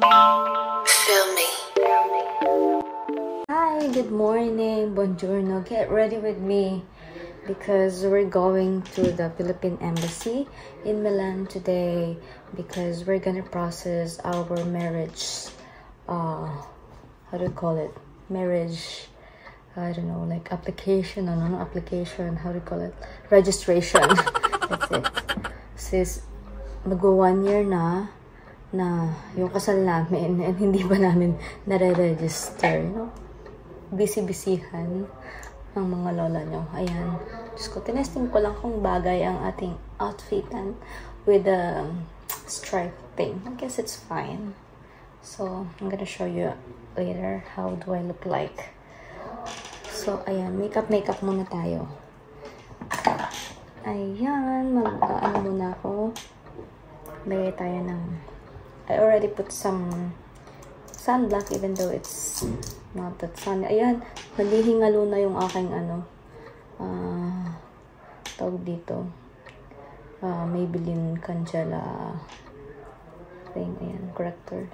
Feel me. Hi, good morning, buongiorno. Get ready with me because we're going to the Philippine Embassy in Milan today because we're gonna process our marriage, how do you call it? Marriage, I don't know, like application, no, application, how do you call it? Registration. That's it. Sis, mag-go 1 year na yung kasal namin and hindi ba namin nare-register, you know? Busy-busyhan ang mga lola nyo. Ayan. Diyos ko, tinesting ko lang kung bagay ang ating outfitan with the stripe thing. I guess it's fine. So, I'm gonna show you later how do I look like. So, ayan. Makeup muna tayo. Ayan. Ano muna ako. Lagay tayo ng... I already put some sunblock even though it's not that sunny. Ayan. Nalihingalo na yung aking tawag dito. Maybelline Conjala thing. Ayan. Corrector.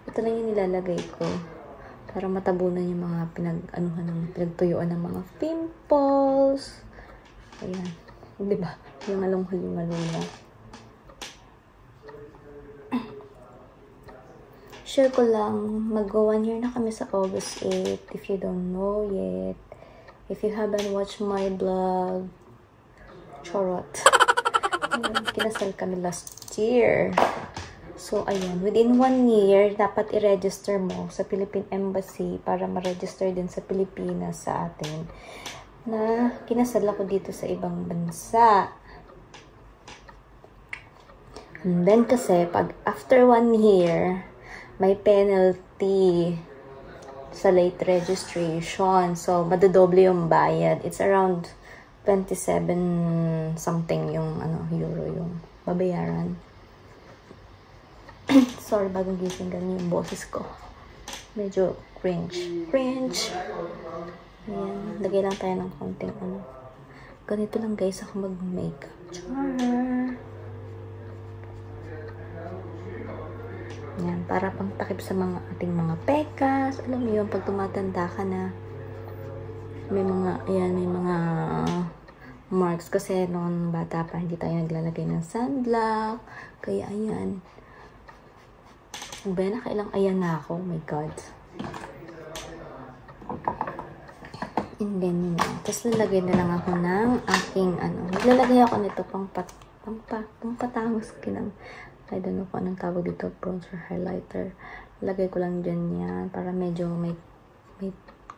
Ito lang yung nilalagay ko. Para matabunan yung mga pinagtuyuan ng mga pimples. Ayan. Diba? Yung along-halong-halo na. Share ko lang, mag-go 1 year na kami sa August 8. If you don't know yet. If you haven't watched my vlog, charot. Kinasal kami last year. So, ayan. Within 1 year, dapat i-register mo sa Philippine Embassy para ma-register din sa Pilipinas sa atin na kinasal ako dito sa ibang bansa. And then kasi, pag after 1 year, may penalty sa late registration. So, madodoble yung bayad. It's around 27 something yung euro yung babayaran. Sorry, bagong gising ganyan yung boses ko. Medyo cringe. Ayan, lagay lang tayo ng konting Ganito lang guys ako mag-makeup. Char! Yan, para pang takip sa mga ating mga pekas. Alam mo yun, pag tumatanda ka na, may mga marks. Kasi noon bata pa, hindi tayo naglalagay ng sunblock. Kaya ayan. Ang ba, nakailang ayan na ako. Oh my God. And then, yun. Tapos lalagay na lang ako ng aking, naglalagay ako nito pang patangos kinang. I don't know kung anong tawag dito, bronzer highlighter. Lagay ko lang dyan yan para medyo may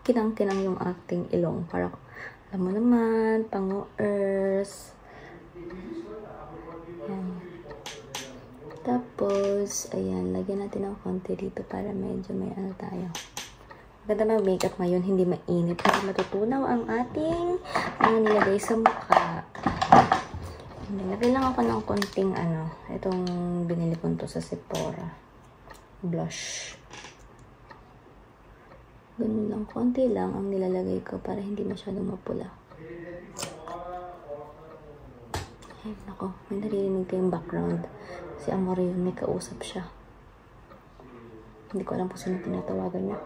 kinang-kinang yung acting ilong. Para, alam mo naman, pango-earth. Yan. Tapos, ayan, lagyan natin ng konti dito para medyo may tayo. Maganda mag-makeup ngayon, hindi mainit. Para matutunaw ang ating mga nilagay sa mukha. Nilagay lang ako ng konting itong binili ko to sa Sephora. Blush. Ganun lang, konti lang ang nilalagay ko para hindi masyadong mapula. Ay, nako, may naririnig kayong background. Si Amore yun, may kausap siya. Hindi ko alam kung sino tinatawagan niya.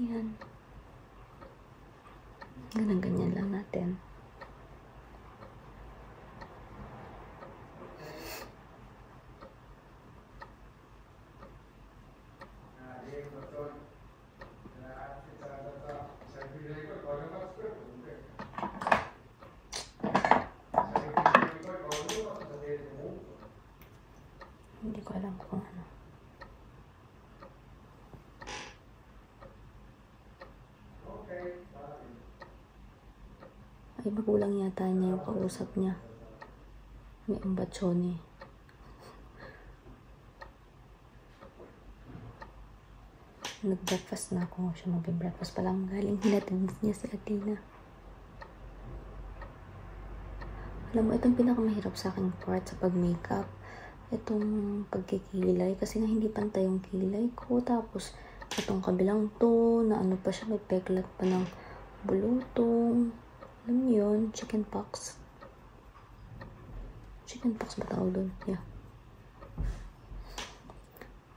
Ayan. Ganyan lang natin. Hindi ko alam kung ano. Ay, magulang yata niya yung kausap niya. May ambatsyon eh. Nag-breakfast na ako. Siya mag-breakfast pa lang. Galing hinatid niya si Athena. Alam mo, itong pinakamahirap sa aking part sa pag-makeup. Itong pagkikilay. Kasi nga hindi pantay yung kilay ko. Tapos, itong kabilang to, na pa siya, may peklat pa ng bulutong. Alam mo yun, chicken pox. Chicken pox ba tawag doon? Yeah.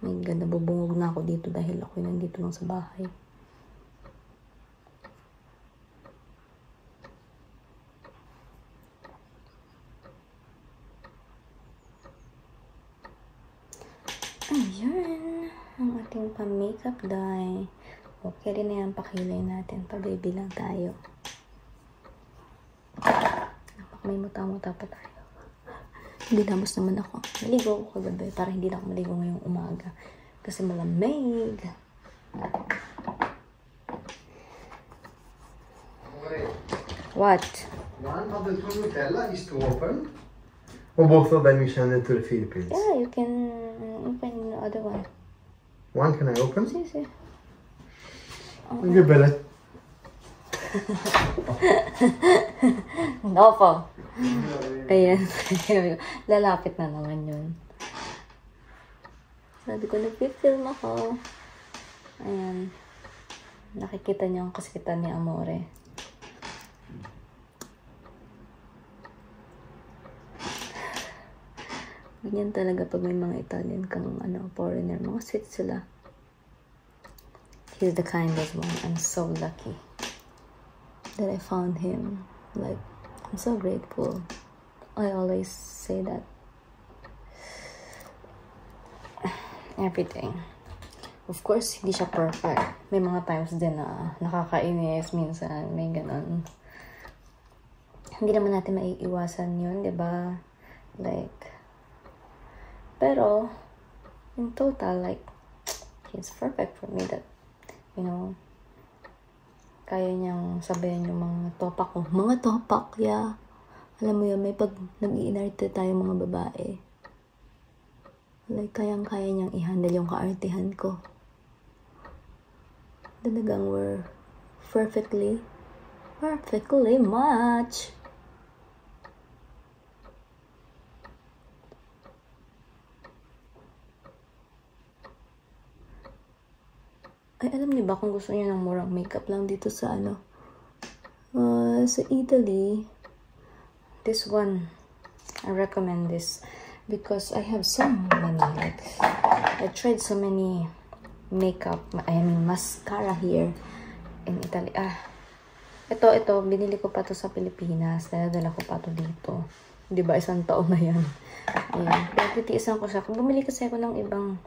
My God, nabubungog na ako dito dahil ako nandito lang sa bahay. Ayan, ang ating pa-makeup dye. Okay rin na yan, pakilay natin. Pa-baby lang tayo. May muta-muta pa tayo. Ginamos naman ako. Naligo ako kagabi para hindi na ako maligo ngayong umaga. Kasi malamig. What? One of the two Nutella is to open. Or both of them you send it to the Philippines? Yeah, you can open the other one. One can I open? See, see. You better. No po. Ayan. Lalapit na naman yun. Sabi ko, nag-film ako. Ayan. Nakikita niyo ang kasikitan ni Amore. Ganyan talaga pag may mga Italian kang foreigner. Mga sweet sila. He's the kindest one. I'm so lucky that I found him. Like, I'm so grateful. I always say that. Everything. Of course, hindi siya perfect. May mga times din na nakakainis. Minsan, may ganon. Hindi naman natin maiiwasan yun, diba? Like, pero, in total, like, he's perfect for me that, you know, kaya niyang sabihin yung mga topak ko. Mga topak, yeah. Alam mo yun, may pag nag-iinarte tayo mga babae. Like, kayang-kaya niyang i-handle yung kaartihan ko. Talagang we're perfectly match. Ay, alam niyo ba kung gusto niyo ng murang makeup lang dito sa sa Italy, this one, I recommend this because I have so many, like, I tried so many makeup, mascara here in Italy. Ito, binili ko pa to sa Pilipinas, dala ko pa to dito. Di ba, 1 taon na yan. Ayan, pero titiisan ko siya. Bumili kasi ako ng ibang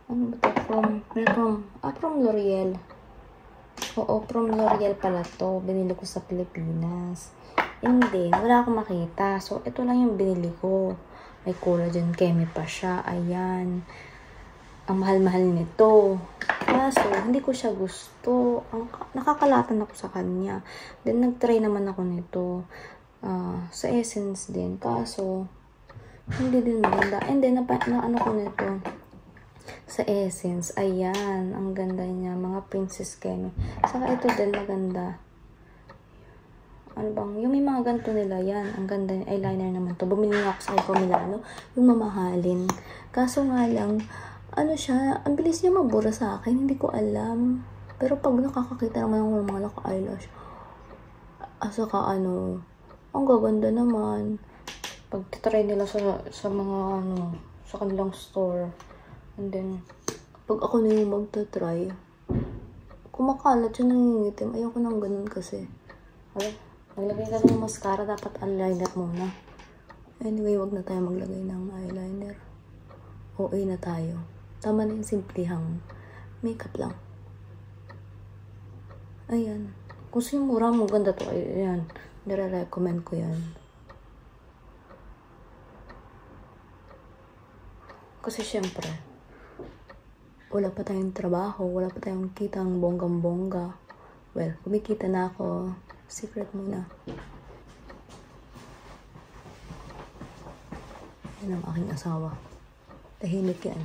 ano ba ito? From L'Oreal. Oo, from L'Oreal pala to. Binili ko sa Pilipinas. Hindi, wala akong makita. So, ito lang yung binili ko. May collagen chemi pa siya. Ayan. Ang mahal-mahal nito. Kaso, hindi ko siya gusto. Nakakalatan ako sa kanya. Then, nag-try naman ako nito. Sa Essence din. Kaso, hindi din maganda. And then, ano ko nito? Sa Essence, ayan, ang ganda niya, mga Princess Chemi. Saka ito din maganda. Ano bang, yung may mga ganito nila, yan, ang ganda niya, eyeliner naman to. Bumili nga ako sa Kiko Milano, yung mamahalin. Kaso nga lang, ano siya, ang bilis niya mabura sa akin, hindi ko alam. Pero pag nakakakita naman ako ng mga naka-eyelash, saka ang gaganda naman. Pag titry nila sa mga sa kanilang store. And then, pag ako na yung magta-try, kumakalat siya, nangingitim. Ayoko nang ganun kasi. Naglagay ka ng mascara, dapat eyeliner muna. Anyway, wag na tayo maglagay ng eyeliner. OA na tayo. Tama na yung simplihang makeup lang. Ayan. Kung sino mura mo, ganda to. Ayan. Nire-recommend ko yan. Kasi syempre, wala pa tayong trabaho, wala pa tayong kitang bonggang-bongga. Well, kumikita na ako. Secret muna. Yan ang aking asawa. Tahimik yan.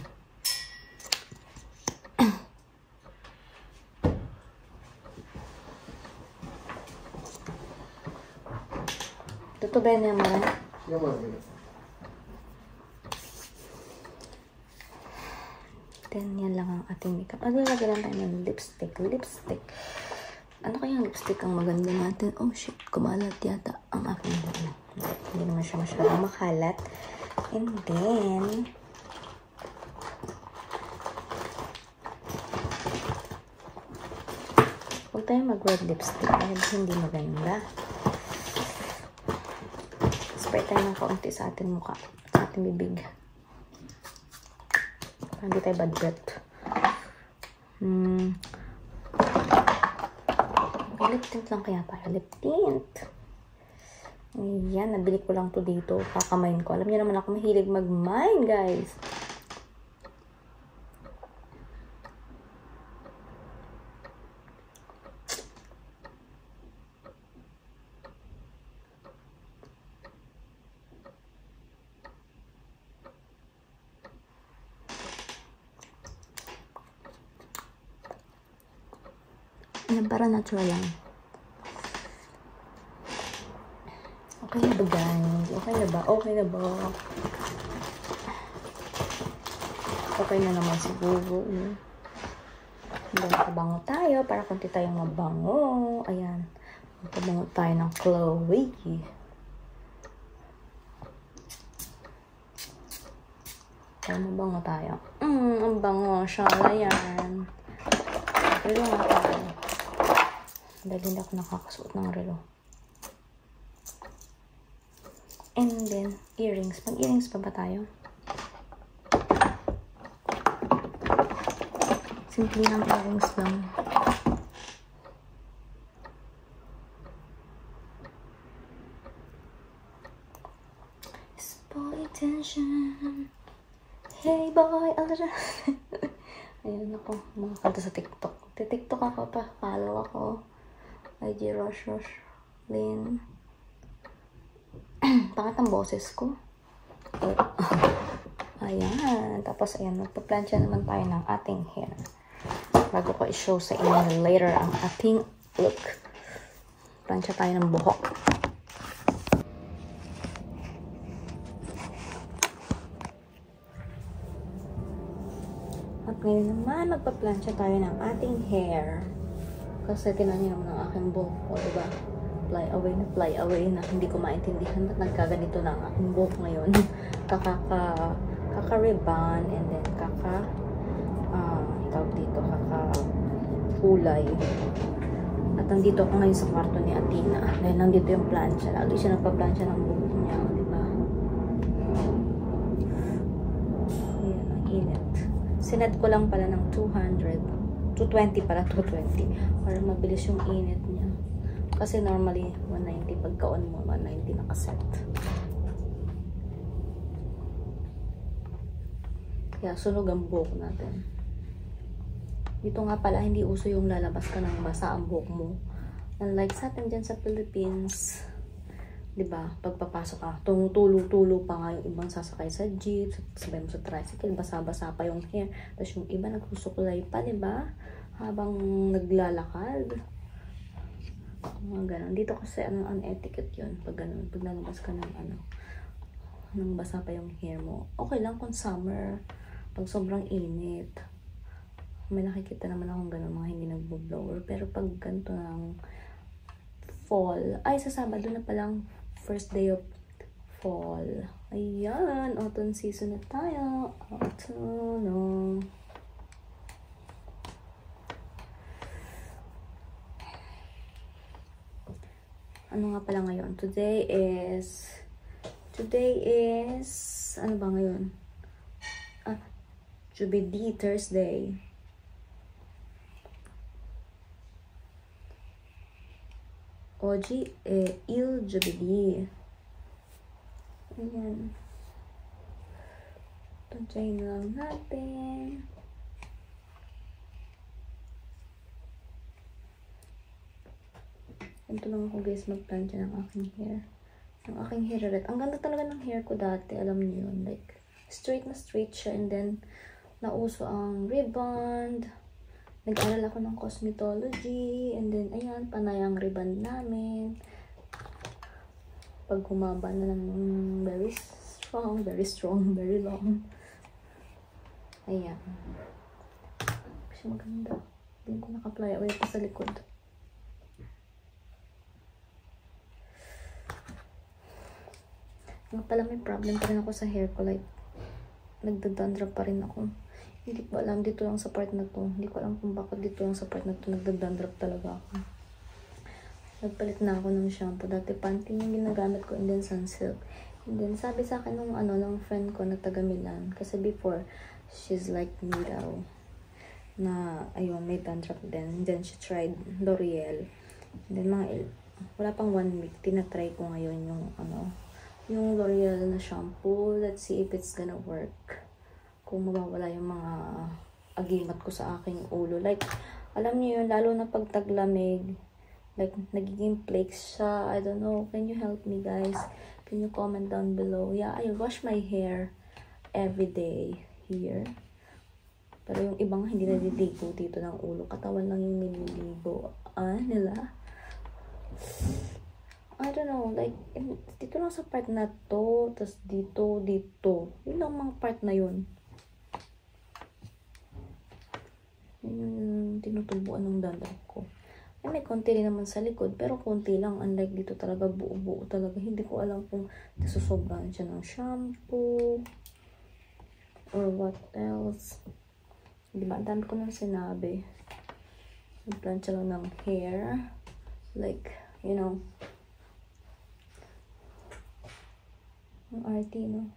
Ito ba yan naman? Then, yan lang ang ating makeup. Maglalagay lang tayo ng lipstick. Ano kayang lipstick ang maganda natin? Oh shit, kumalat yata ang aking. Hindi hindi naman siya masyadong makalat. And then, huwag tayo mag-red lipstick dahil hindi maganda. Spray tayo ng kaunti sa ating mukha, sa ating bibig. Para hindi tayo bad breath. Lip tint lang kaya para lip tint. Ayan, nabili ko lang to dito. Kakamain ko. Alam niyo naman ako mahilig mag-mine, guys. Ayan, para natural lang. Okay na ba, guys? Okay na ba? Okay na ba? Okay na naman siguro. Magpabango tayo para kunti tayong mabango. Ayan. Magpabango tayo ng Chloe. Para mabango tayo. Ang bango siya. Ayan. Relo nga tayo. Dahil hindi ako nakakasuot ng relo. And then, earrings. Mag-earrings pa ba tayo? Simple lang earrings lang. Boy, attention. Hey boy, ayun ako, mga kanta sa TikTok. TikTok ako pa, follow ako. IG Rush Lynn. Pangat ang boses ko. Ayan. Tapos, ayan. Magpa-plancha naman tayo ng ating hair. Bago ko i-show sa inyo later ang ating look. Plancha tayo ng buhok. At ngayon naman, magpa-plancha tayo ng ating hair. Kasi tinan niyo naman ang aking buhok ko, diba? Fly away na hindi ko maintindihan ba't nagkaganito na ang aking buhok ngayon. Kaka-ribbon and then tawag dito, kaka-kulay. At nandito ako ngayon sa kwarto ni Athena. Dahil nandito yung plancha. Lagi siya nagpa-plancha ng buhok niya, diba? Ayan, ang init. Sinad ko lang pala ng 200. 220 pala, 220. Para mabilis yung init niya. Kasi normally, 190 pagka-on mo, 190 nakaset. Kaya sunog ang buhok natin. Dito nga pala, hindi uso yung lalabas ka ng basa ang buhok mo. Unlike sa atin dyan sa Philippines, diba, pagpapasok ka, tumutulo-tulo pa nga yung ibang sasakay sa jeep, sabay mo sa tricycle, basa-basa pa yung hair. Tapos yung iba nagsusukulay pa, diba, habang naglalakad. Mga ganun. Dito kasi ang etiquette yun. Pag ganun, pag nalabas ka ng nang basa pa yung hair mo. Okay lang kung summer. Pag sobrang init. May nakikita naman akong ganun, mga hindi nagbo-blower. Pero pag ganito ng fall, ay sa Sabado na palang first day of fall. Ayan, autumn season na tayo. Autumn. Ano nga pala ngayon? Today is ano ba ngayon? Jubilee Thursday. Oggi è il Jubilee. Ayan. Tansyahin lang natin. Ito lang ako guys magplansya ng aking hair. Ang aking hair red. Ang ganda talaga ng hair ko dati. Alam niyo yun. Like, straight na straight siya. And then, nauso ang ribbon. Nag-aral ako ng cosmetology. And then, ayan, panay ang ribbon namin. Pag humaba na ng very strong, very long. Ayan. Kasi maganda. Hindi ko naka-apply away pa sa likod. Nga pala may problem pa rin ako sa hair ko. Like, nagdadandruff pa rin ako. Hindi ko alam dito lang sa part na to. Hindi ko alam kung bakit dito lang sa part na to nagdadandruff talaga ako. Nagpalit na ako ng shampoo. Dati Pantene yung ginagamit ko and then Sunsilk. And then sabi sa akin ng friend ko na taga Milan. Kasi before, she's like me daw. Na ayun, may dandruff din. And then she tried L'Oreal. And then wala pang 1 week, tinatry ko ngayon yung L'Oreal na shampoo. Let's see if it's gonna work. Kung mawawala yung mga agimat ko sa aking ulo. Like, alam niyo yun, lalo na pag taglamig, like, nagiging flakes siya. I don't know. Can you help me, guys? Can you comment down below? Yeah, I wash my hair every day here. Pero yung ibang hindi naliligo dito ng ulo. Katawan lang yung nililigo. Nila. I don't know. Like, dito lang sa part na to. Tapos dito. Yun lang mga part na yun. Yun yung tinutubuan ng dandruff ko. May konti rin naman sa likod. Pero konti lang. Unlike dito talaga, buo-buo talaga. Hindi ko alam kung nasusobrahan siya ng shampoo. Or what else. Diba? Ang dami ko nang sinabi. Nagplansya lang ng hair. Like, you know. Ang arty, no?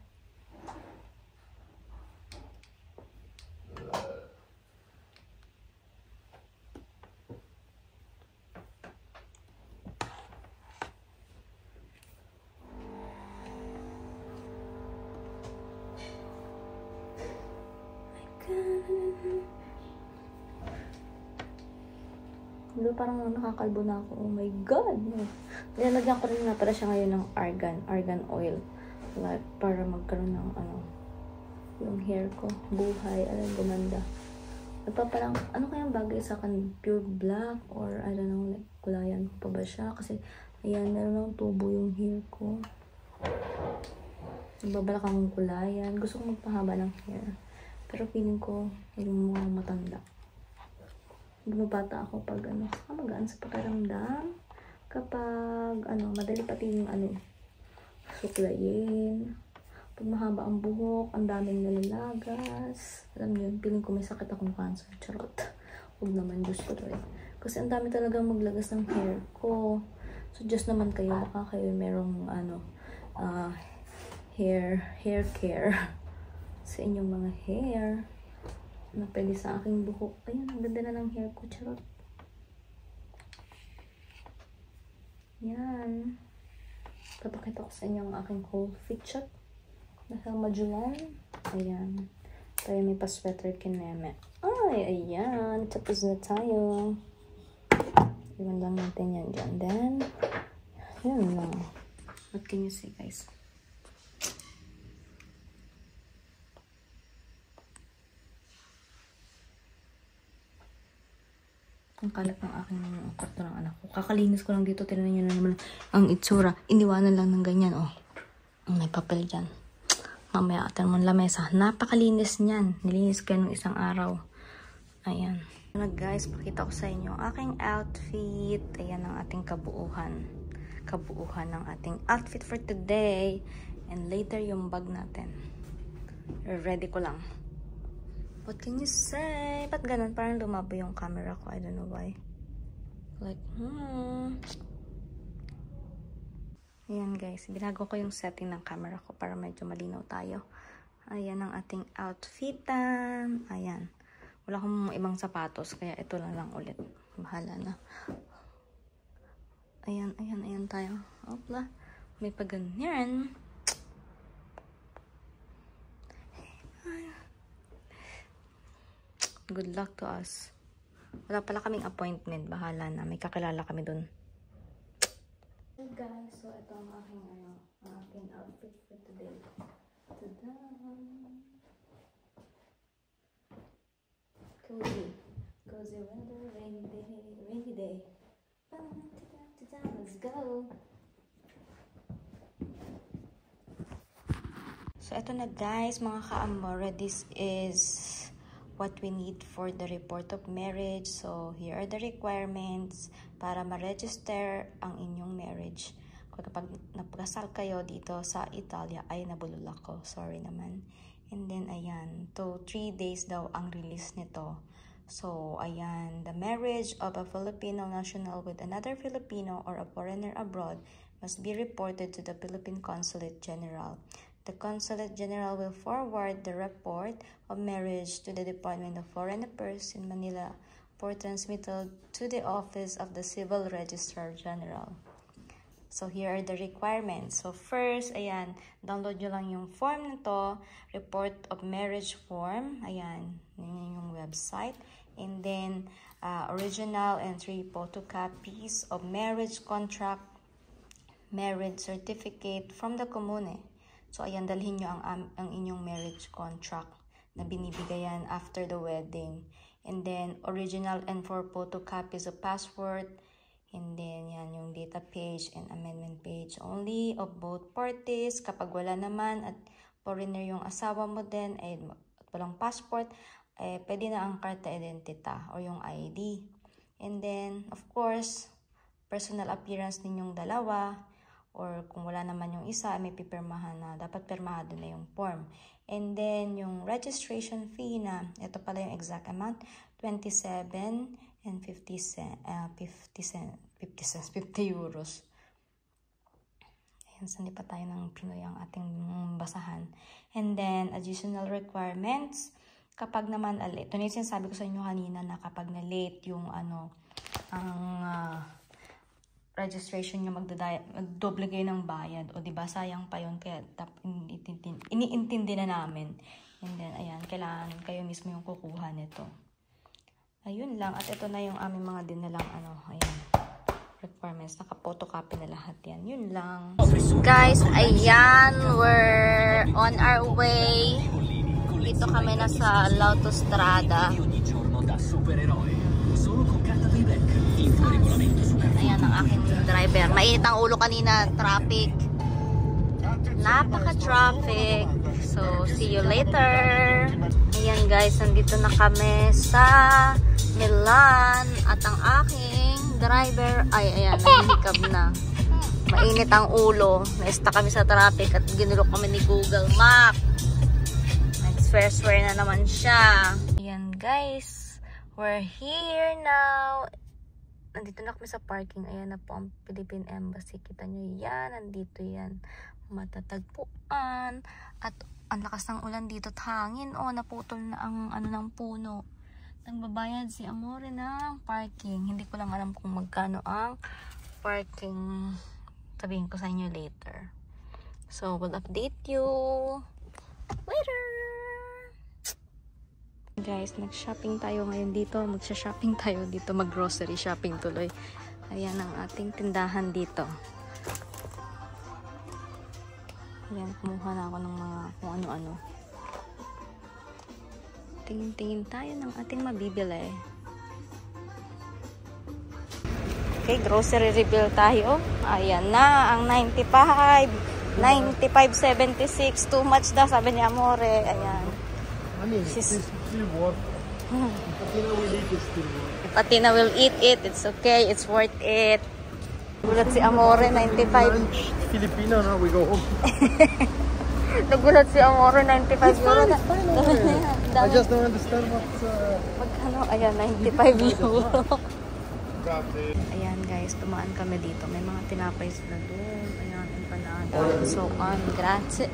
Parang nakakalbo na ako. Oh my God! Nilalagyan ko rin nga pala siya ngayon ng argan oil. Like, para magkaroon ng yung hair ko. Buhay. Gumanda. Parang, ano kayang bagay sa akin? Pure black? Or, I don't know, like, kulayan ko pa ba siya? Kasi, ayan, meron ng tubo yung hair ko. Nagbabalak akong kulayan. Gusto ko magpahaba ng hair. Pero feeling ko, yung mga matanda. Bumabata ako pag magaan sa pakiramdam. Kapag, madali pati yung suklayin. Pag mahaba ang buhok, ang daming nalalagas. Alam niyo, feeling ko may sakit akong cancer. Charot. Huwag naman, Diyos ko to eh. Kasi ang dami talagang maglagas ng hair ko. So, just naman kayo, baka kayo merong, hair care sa inyong mga hair. Na pwede sa aking buhok. Ayun, ang ganda na ng hair ko. Charot. Yan. Papakita ko sa inyo ang aking whole fit shot. Nasa majulan. Ayan. Tayo may pa-sweater kineme. Ay, ayan. Tapos na tayo. Iwan lang natin yan dyan. Then, yun lang. What can you say, guys? Ang kalat ng aking kwarto ng anak ko. Kakalinis ko lang dito. Tignan nyo na naman ang itsura. Iniwanan lang ng ganyan, oh. May papel dyan. Mamaya atin mo lamesa. Napakalinis niyan. Nilinis ko nung isang araw. Ayan. Guys, pakita ko sa inyo aking outfit. Ayan ang ating kabuuhan. Kabuuhan ng ating outfit for today. And later yung bag natin. Ready ko lang. What can you say? Ba't ganun? Parang lumabo yung camera ko. I don't know why. Like, Ayan guys. Binago ko yung setting ng camera ko para medyo malinaw tayo. Ayan ang ating outfitan. Ayan. Wala akong ibang sapatos. Kaya ito lang ulit. Bahala na. Ayan tayo. Opla. May paganyan. Good luck to us. Wala pala kaming appointment. Bahala na. May kakilala kami dun. Hey guys, so ito ang aking outfit for today. Tada! Cozy. Cozy weather, rainy day. Let's go! So ito na guys, mga ka-amore. This is what we need for the report of marriage. So, here are the requirements para ma-register ang inyong marriage. kapag napakasal kayo dito sa Italia, ay nabulol ako. Sorry naman. And then, ayan. 3 days daw ang release nito. So, ayan. The marriage of a Filipino national with another Filipino or a foreigner abroad must be reported to the Philippine Consulate General. The Consulate General will forward the report of marriage to the Department of Foreign Affairs in Manila for transmittal to the Office of the Civil Registrar General. So, here are the requirements. So, first, ayan, download nyo lang yung form na to, Report of Marriage Form. Ayan, yun yung website. And then, original and 3 photocopies of marriage contract, marriage certificate from the Comune. So, ayan, dalhin nyo ang inyong marriage contract na binibigayan after the wedding. And then, original and 4 photocopies of passport. And then, yan yung data page and amendment page only of both parties. Kapag wala naman at foreigner yung asawa mo din, at walang passport, pwede na ang karta identita o yung ID. And then, of course, personal appearance ninyong dalawa. Or kung wala naman yung isa, may pipirmahan na. Dapat pirmahado na yung form. And then, yung registration fee na, ito pala yung exact amount, 27 and 50 euros. Ayan, sandi pa tayo ng Pinoy ang ating basahan. And then, additional requirements. Kapag naman, ito na yung sinasabi ko sa inyo kanina na kapag na-late yung ang registration nyo, magdoble kayo ng bayad. O diba, sayang pa yun. Kaya iniintindi na namin. And then, ayan, kailangan kayo mismo yung kukuha nito. Ayun lang. At ito na yung aming mga dinalang ayan, requirements. Naka-photocopy na lahat yan. Yun lang. Guys, ayan. We're on our way. Dito kami na sa L'Autostrada. Ayan ang aking driver. Mainit ang ulo kanina. Traffic. Napaka-traffic. So, see you later. Ayan guys, nandito na kami sa Milan. At ang aking driver, ayan, nahihikab na. Mainit ang ulo. Naista kami sa traffic at ginulo kami ni Google Map. Nag-swear na naman siya. Ayan guys, we're here now. Nandito na kami sa parking. Ayan na po ang Philippine Embassy. Kita nyo yan. Nandito yan. Matatagpuan. At ang lakas ng ulan dito at hangin. O, naputol na ang ng puno. Nagbabayad si Amore ng parking. Hindi ko lang alam kung magkano ang parking. Sabihin ko sa inyo later. So, we'll update you later. Guys, nag-shopping tayo ngayon dito. Magsha-shopping tayo dito. Mag-grocery shopping tuloy. Ayan ang ating tindahan dito. Ayan, kumuha na ako ng mga kung ano-ano. Tingin-tingin tayo ng ating mabibili. Okay, grocery reveal tayo. Ayan na, ang 95. 95.76. Too much daw, sabi ni Amore. Ayan. She's still worth. Patina will eat it still worth. If Patina will eat it, it's okay. It's worth it. Nagulat si Amore, 95. Filipino, no? We go home. Nagulat si Amore, 95 euro. I just don't understand what's... Magkano? Ayan, 95 euro. Ayan guys, tumaan kami dito. May mga tinapay sila doon. Ayan, empanada. So on, grazie.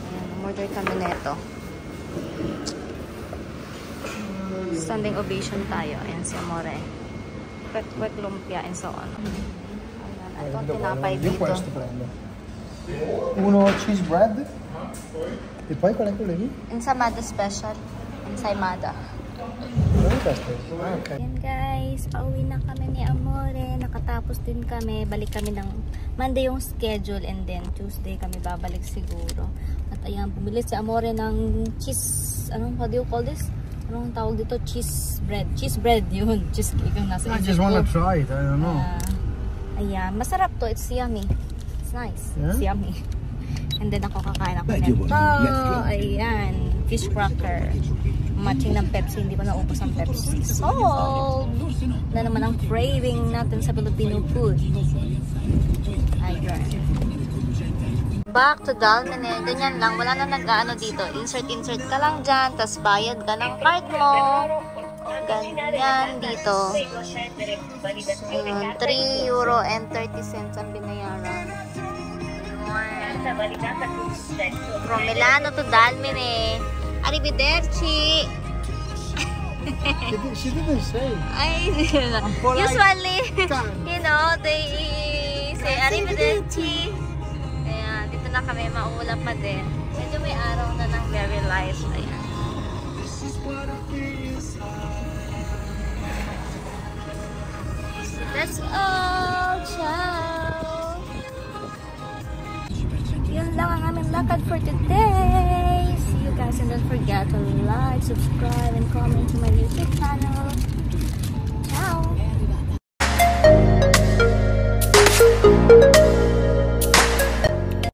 Ayan, umorder kami neto. Standing ovation tayo. Ayan si Amore. Kwek-kwek lumpia and so on. Ayan, ito ang tinapay dito. Uno cheese bread. E poi qual è quello lì? Ensamada special. Ensaymada. Okay. Ayan guys, pauwi na kami ni Amore. Nakatapos din kami. Balik kami ng Monday yung schedule and then Tuesday kami babalik siguro. At ayan, bumili si Amore ng cheese. Anong, how do you call this? Anong tawag dito? Cheese bread. Cheese bread yun. Cheesecake yung nasa I just wanna try it. I don't know. Ayan, masarap to. It's yummy. It's nice. Yeah? It's yummy. And then ako kakain ako nito. Ayan, fish cracker. matching ng Pepsi, hindi pa naubos ang Pepsi. Solved! Na naman ang craving natin sa Filipino food. Ayun. Back to Dalman eh. Ganyan lang. Wala na nag-ano dito. Insert ka lang dyan. Tapos bayad ka ng card mo. Ganyan dito. Ayun. €3.30 ang binayaran. From Milano to Dalman eh. Arrivederci! She didn't say. Usually, you know, they say arrivederci. Ayan, dito na kami, maulap pa din. Medyo may araw na ng very light. Ayan. So that's all, ciao! Yun lang ang aming lakad for today. See you guys and don't forget to like, subscribe, and comment to my YouTube channel. Ciao!